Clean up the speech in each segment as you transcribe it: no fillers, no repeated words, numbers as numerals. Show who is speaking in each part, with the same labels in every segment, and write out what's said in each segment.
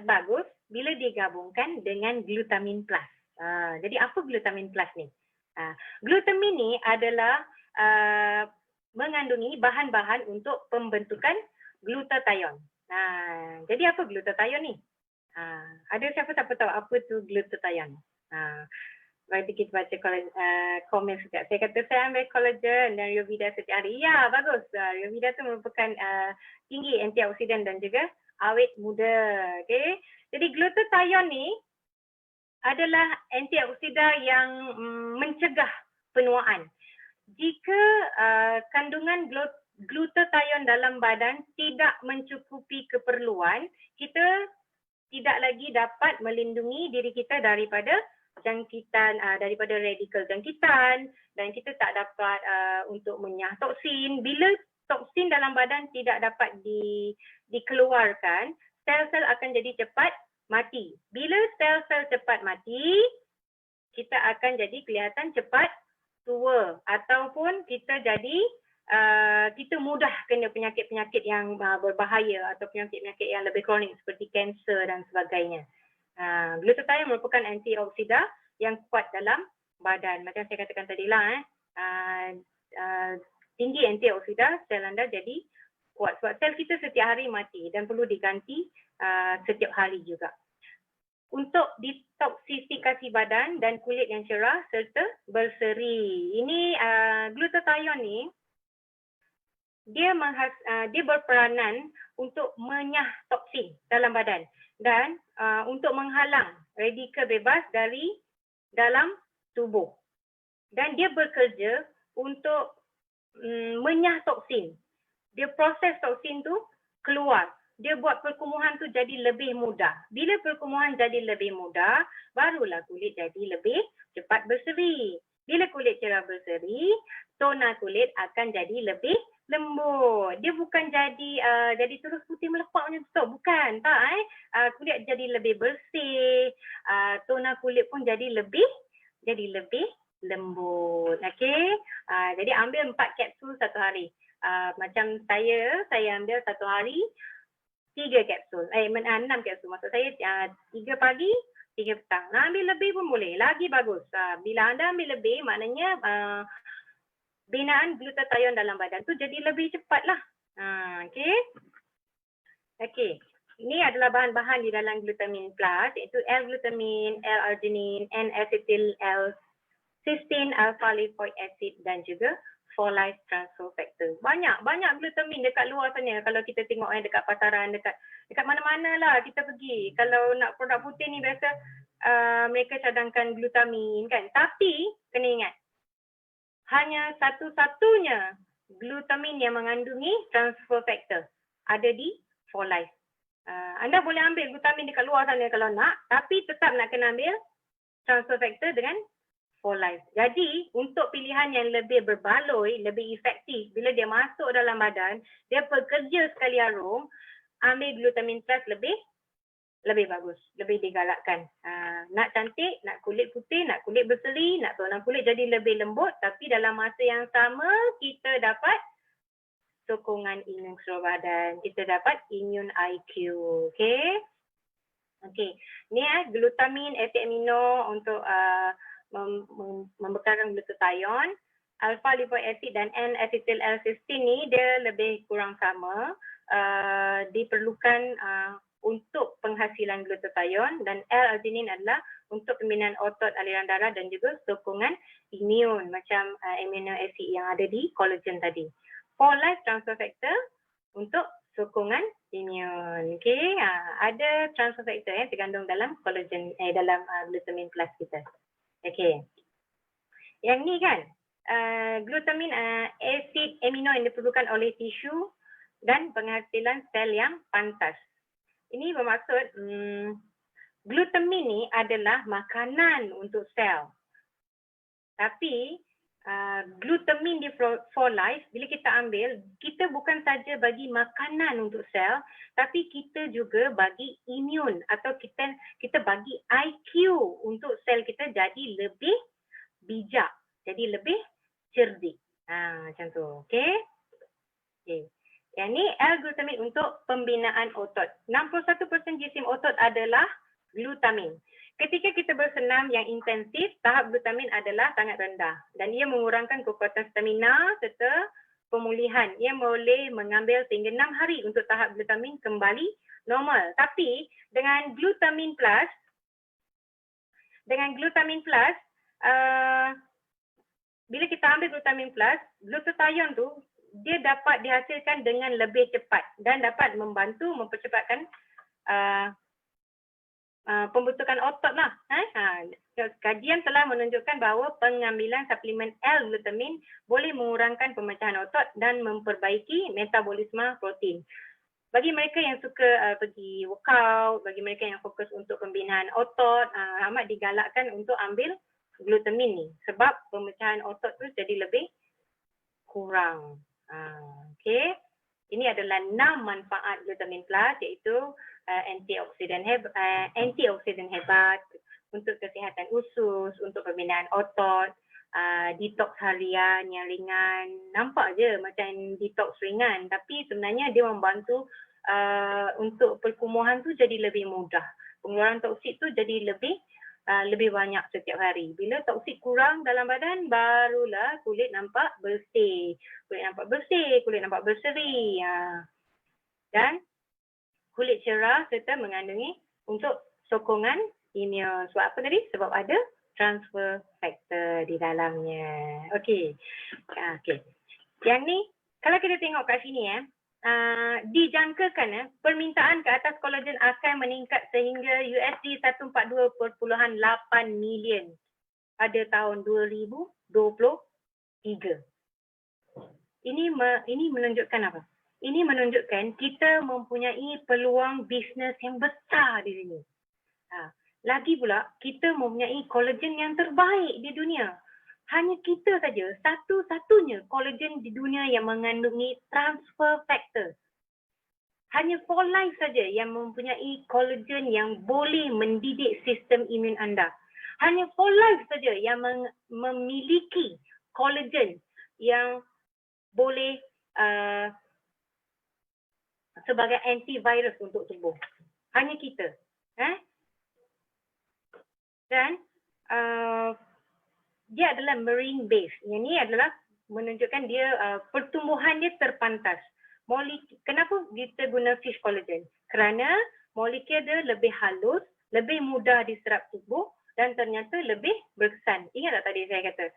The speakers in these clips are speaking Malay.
Speaker 1: bagus bila digabungkan dengan glutamin plus. Jadi apa glutamin plus ni? Glutamin ni adalah mengandungi bahan-bahan untuk pembentukan glutathione. Jadi apa glutathione ni? Ada siapa-siapa tahu apa tu glutathione? Bagi kita baca komen sekejap. Saya kata saya ambil collagen dan Ryovida setiap hari. Ya, bagus. Ryovida tu merupakan tinggi antioksidan dan juga awet muda. Okay. Jadi glutathione ni adalah antioksida yang mencegah penuaan. Jika kandungan glutathione dalam badan tidak mencukupi keperluan, kita tidak lagi dapat melindungi diri kita daripada jangkitan, daripada radikal jangkitan, dan kita tak dapat untuk menyah toksin. Bila toksin dalam badan tidak dapat dikeluarkan, sel-sel akan jadi cepat mati. Bila sel-sel cepat mati, kita akan jadi kelihatan cepat tua ataupun kita jadi kita mudah kena penyakit-penyakit yang berbahaya atau penyakit-penyakit yang lebih kronik seperti kanser dan sebagainya. Glutathione merupakan antioksida yang kuat dalam badan. Macam saya katakan tadi lah, tinggi antioksida, sel anda jadi kuat. Sebab sel kita setiap hari mati dan perlu diganti setiap hari juga. Untuk detoksifikasi badan dan kulit yang cerah serta berseri. Ini glutathione ni, dia berperanan untuk menyah toksin dalam badan dan untuk menghalang radikal bebas dari dalam tubuh. Dan dia bekerja untuk menyah toksin. Dia proses toksin tu keluar. Dia buat perkumuhan tu jadi lebih mudah. Bila perkumuhan jadi lebih mudah, barulah kulit jadi lebih cepat berseri. Bila kulit cerah berseri, tona kulit akan jadi lebih lembut. Dia bukan jadi terus putih melepak macam tu. Bukan. Tak kulit jadi lebih bersih. Tona kulit pun jadi lebih lembut. Okey. Jadi ambil 4 kapsul satu hari. Macam saya ambil satu hari 3 kapsul. 6 kapsul. Maksud saya 3 pagi, 3 petang. Ambil lebih pun boleh. Lagi bagus. Bila anda ambil lebih, maknanya binaan glutathione dalam badan tu jadi lebih cepatlah. Okey. Okey. Ini adalah bahan-bahan di dalam glutamin plus, iaitu L-glutamin, L-arginine, N-acetyl L-cysteine, alpha-lipoic acid dan juga folate transfer factor. Banyak glutamin dekat luar sana. Kalau kita tengok dekat pasaran, dekat mana-mana lah kita pergi. Kalau nak produk putih ni biasa mereka cadangkan glutamin kan. Tapi kena ingat, hanya satu-satunya glutamin yang mengandungi transfer factor ada di folate. Anda boleh ambil glutamin dekat luar sana kalau nak, tapi tetap nak kena ambil transfer factor dengan folate. Jadi untuk pilihan yang lebih berbaloi, lebih efektif bila dia masuk dalam badan, dia bekerja sekali harum, ambil glutamin plus lebih bagus, lebih digalakkan. Nak cantik, nak kulit putih, nak kulit berseri, nak tona kulit jadi lebih lembut, tapi dalam masa yang sama kita dapat sokongan imun seluruh badan, kita dapat immune IQ. Okey. Okey. Ni glutamin, acid amino untuk membekalkan glutathione. Alpha-lipoic acid dan N-acetyl L-cysteine ni dia lebih kurang sama. Diperlukan untuk penghasilan glutathione, dan L-arginine adalah untuk pembinaan otot, aliran darah dan juga sokongan imun macam amino acid yang ada di collagen tadi. Folate transfer factor untuk sokongan imun. Okey, ada transfer factor yang terkandung dalam collagen dalam glutamin plus kita. Okey. Yang ni kan glutamin asid amino yang diperlukan oleh tisu dan penghasilan sel yang pantas. Ini bermaksud glutamin ni adalah makanan untuk sel. Tapi glutamin di folate bila kita ambil, kita bukan saja bagi makanan untuk sel, tapi kita juga bagi imun atau kita bagi IQ untuk sel kita jadi lebih bijak, jadi lebih cerdik. Macam tu. Okey. Okay. Yang ni L-glutamine untuk pembinaan otot. 61% jisim otot adalah glutamin. Ketika kita bersenam yang intensif, tahap glutamin adalah sangat rendah dan ia mengurangkan kekuatan stamina serta pemulihan. Ia boleh mengambil sehingga 6 hari untuk tahap glutamin kembali normal. Tapi dengan glutamin plus, bila kita ambil glutamin plus, glutathione tu dia dapat dihasilkan dengan lebih cepat dan dapat membantu mempercepatkan pembentukan otot lah. Kajian telah menunjukkan bahawa pengambilan suplemen L-glutamine boleh mengurangkan pemecahan otot dan memperbaiki metabolisme protein. Bagi mereka yang suka pergi workout, bagi mereka yang fokus untuk pembinaan otot, amat digalakkan untuk ambil glutamin ni sebab pemecahan otot tu jadi lebih kurang. Okey. Ini adalah 6 manfaat glutamin plus, iaitu antioksidan hebat untuk kesihatan usus, untuk pembinaan otot, detox harian yang ringan. Nampak je macam detox ringan, tapi sebenarnya dia membantu untuk perkumuhan tu jadi lebih mudah. Pengeluaran toksik tu jadi lebih banyak setiap hari. Bila toksik kurang dalam badan, barulah kulit nampak bersih. Kulit nampak berseri. Dan kulit cerah serta mengandungi untuk sokongan imun. Sebab apa tadi? Sebab ada transfer factor di dalamnya. Okey. Yang ni, kalau kita tengok kat sini dijangkakan permintaan ke atas kolagen akan meningkat sehingga USD 142.8 million pada tahun 2023. Ini menunjukkan apa? Ini menunjukkan kita mempunyai peluang bisnes yang besar di sini. Lagi pula, kita mempunyai kolagen yang terbaik di dunia. Hanya kita saja, satu-satunya kolagen di dunia yang mengandungi transfer factor. Hanya 4Life saja yang mempunyai kolagen yang boleh mendidik sistem imun anda. Hanya 4Life saja yang memiliki kolagen yang boleh sebagai antivirus untuk tubuh. Hanya kita. Dan dia adalah marine base. Yang ni adalah menunjukkan dia pertumbuhan dia terpantas. Kenapa kita guna fish collagen? Kerana molekul dia lebih halus, lebih mudah diserap tubuh dan ternyata lebih berkesan. Ingat tak tadi saya kata?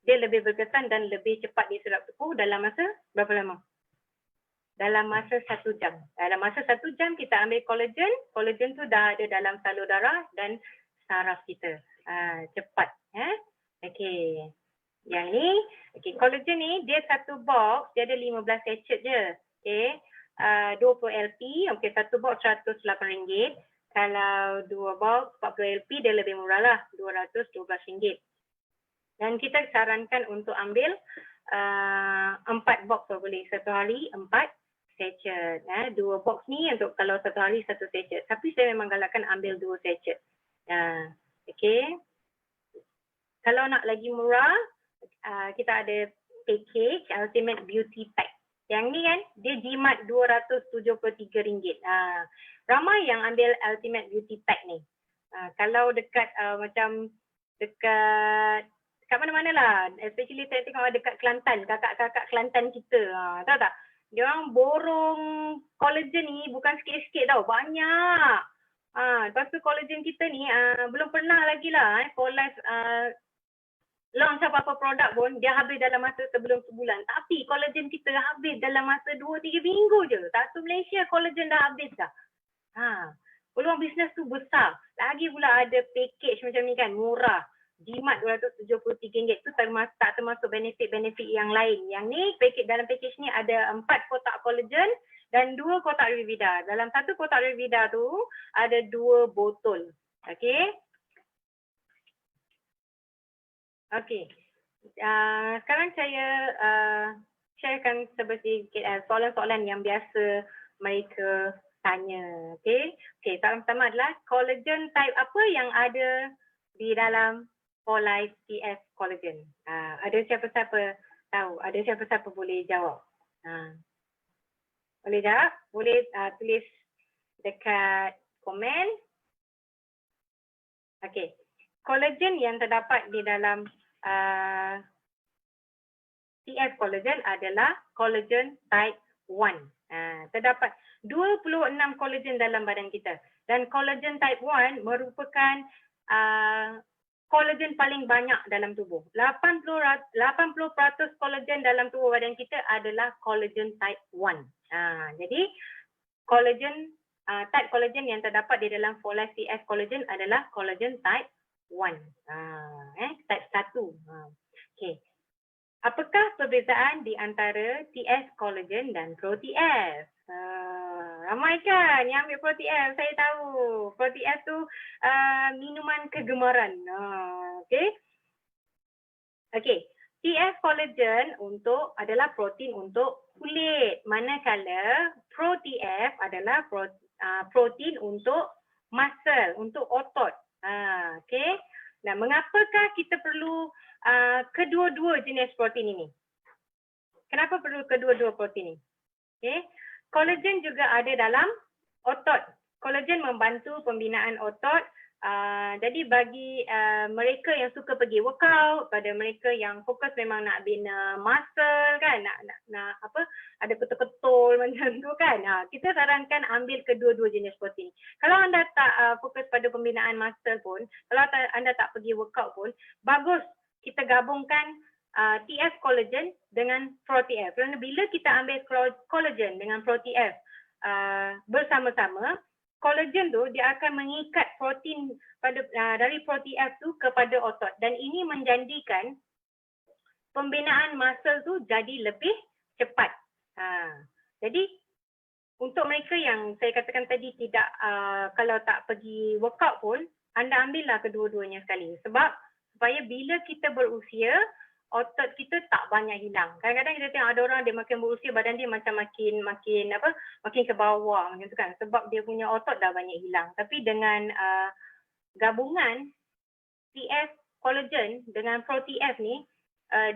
Speaker 1: Dia lebih berkesan dan lebih cepat diserap tubuh dalam masa berapa lama? Dalam masa 1 jam. Dalam masa 1 jam kita ambil kolagen. Kolagen tu dah ada dalam salur darah dan saraf kita. Cepat. Okey. Yang ni, kolagen ni dia satu box, dia ada 15 sachet je. Okey. 20 LP, satu box RM108. Kalau 2 box 40 LP dia lebih murah lah, RM212. Dan kita sarankan untuk ambil 4 box boleh. Satu hari 4 sachet. 2 box ni untuk kalau satu hari 1 sachet. Tapi saya memang galakkan ambil 2 sachet. Okey. Kalau nak lagi murah, kita ada package Ultimate Beauty Pack. Yang ni kan, dia jimat RM273. Ramai yang ambil Ultimate Beauty Pack ni. Kalau dekat macam dekat mana-mana lah. Especially saya tengok dekat Kelantan, kakak-kakak Kelantan kita. Tahu tak? Dia orang borong kolagen ni bukan sikit-sikit tau, banyak. Lepas tu kolagen kita ni belum pernah lagi lah 4Life launch apa-apa produk pun dia habis dalam masa sebelum sebulan. Tapi kolagen kita habis dalam masa 2-3 minggu je. Satu Malaysia kolagen dah habis dah. Peluang bisnes tu besar. Lagi pula ada package macam ni kan, murah. Jimat RM273 tu tak termasuk benefit-benefit yang lain. Yang ni dalam package ni ada 4 kotak kolagen dan 2 kotak Revida. Dalam satu kotak Revida tu ada 2 botol. Okey. Sekarang saya sharekan sedikit soalan-soalan yang biasa mereka tanya. Okey, soalan pertama adalah collagen type apa yang ada di dalam 4Life CF collagen? Ada siapa-siapa tahu? Ada siapa-siapa boleh jawab? Boleh jawab? Boleh tulis dekat komen. Okey. Collagen yang terdapat di dalam TS collagen adalah collagen type 1. Terdapat 26 collagen dalam badan kita. Dan collagen type 1 merupakan collagen paling banyak dalam tubuh. 80% collagen dalam tubuh badan kita adalah collagen type 1. Jadi collagen type collagen yang terdapat di dalam For Life TS collagen adalah collagen type 1. Type 1. Okey. Apakah perbezaan di antara TS collagen dan Pro-TS? Ramai kan yang ambil Pro-TS? Saya tahu. Pro-TS tu minuman kegemaran. Okey. Okey. TS collagen adalah protein untuk kulit. Manakala Pro-TS adalah protein untuk muscle, untuk otot. Okey. Nah, mengapakah kita perlu kedua-dua jenis protein ini? Kenapa perlu kedua-dua protein ini? Okay. Collagen juga ada dalam otot. Collagen membantu pembinaan otot. Jadi bagi mereka yang suka pergi workout, pada mereka yang fokus memang nak bina muscle kan, nak ada ketul-ketul macam tu kan. Kita sarankan ambil kedua-dua jenis protein. Kalau anda tak fokus pada pembinaan muscle pun, kalau anda tak pergi workout pun, bagus kita gabungkan TS collagen dengan Pro-TS. Kerana bila kita ambil collagen dengan Pro-TS bersama-sama, collagen tu dia akan mengikat protein dari Pro-TS tu kepada otot, dan ini menjadikan pembinaan muscle tu jadi lebih cepat. Jadi untuk mereka yang saya katakan tadi tidak kalau tak pergi workout pun, anda ambillah kedua-duanya sekali, sebab supaya bila kita berusia, otot kita tak banyak hilang. Kadang-kadang kita tengok ada orang dia makin berusia, badan dia macam makin ke bawah macam tu kan, sebab dia punya otot dah banyak hilang. Tapi dengan gabungan TS collagen dengan Pro-TS ni,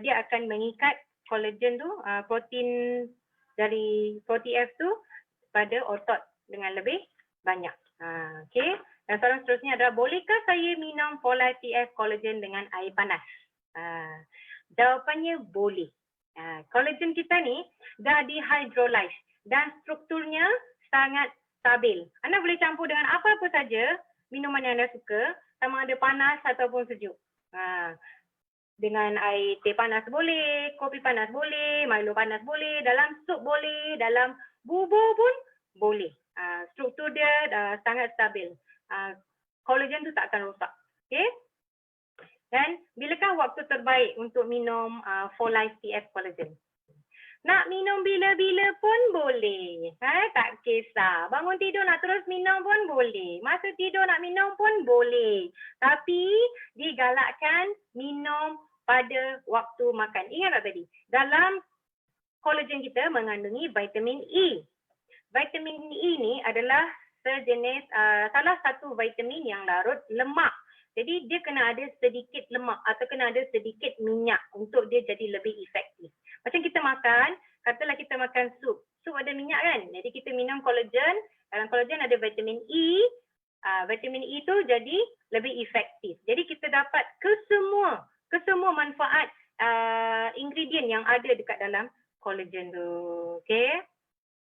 Speaker 1: dia akan mengikat collagen tu, protein dari Pro-TS tu pada otot dengan lebih banyak. Okey. Dan soalan seterusnya adalah, bolehkah saya minum For Life TS collagen dengan air panas? Jawapannya boleh. Collagen kita ni dah dihydrolyze dan strukturnya sangat stabil. Anda boleh campur dengan apa-apa saja minuman yang anda suka, sama ada panas ataupun sejuk. Dengan air teh panas boleh, kopi panas boleh, Milo panas boleh, dalam sup boleh, dalam bubur pun boleh. Struktur dia sangat stabil. Collagen tu tak akan rosak. Okay? Dan bilakah waktu terbaik untuk minum For Life TS collagen? Nak minum bila-bila pun boleh. Tak kisah. Bangun tidur nak terus minum pun boleh. Masa tidur nak minum pun boleh. Tapi digalakkan minum pada waktu makan. Ingat tak tadi? Dalam collagen kita mengandungi vitamin E. Vitamin E ni adalah sejenis salah satu vitamin yang larut lemak. Jadi dia kena ada sedikit lemak atau kena ada sedikit minyak untuk dia jadi lebih efektif. Macam kita makan, katalah kita makan sup. Sup ada minyak kan? Jadi kita minum collagen, dalam collagen ada vitamin E. Vitamin E tu jadi lebih efektif. Jadi kita dapat kesemua manfaat ingredient yang ada dekat dalam collagen tu. Okay?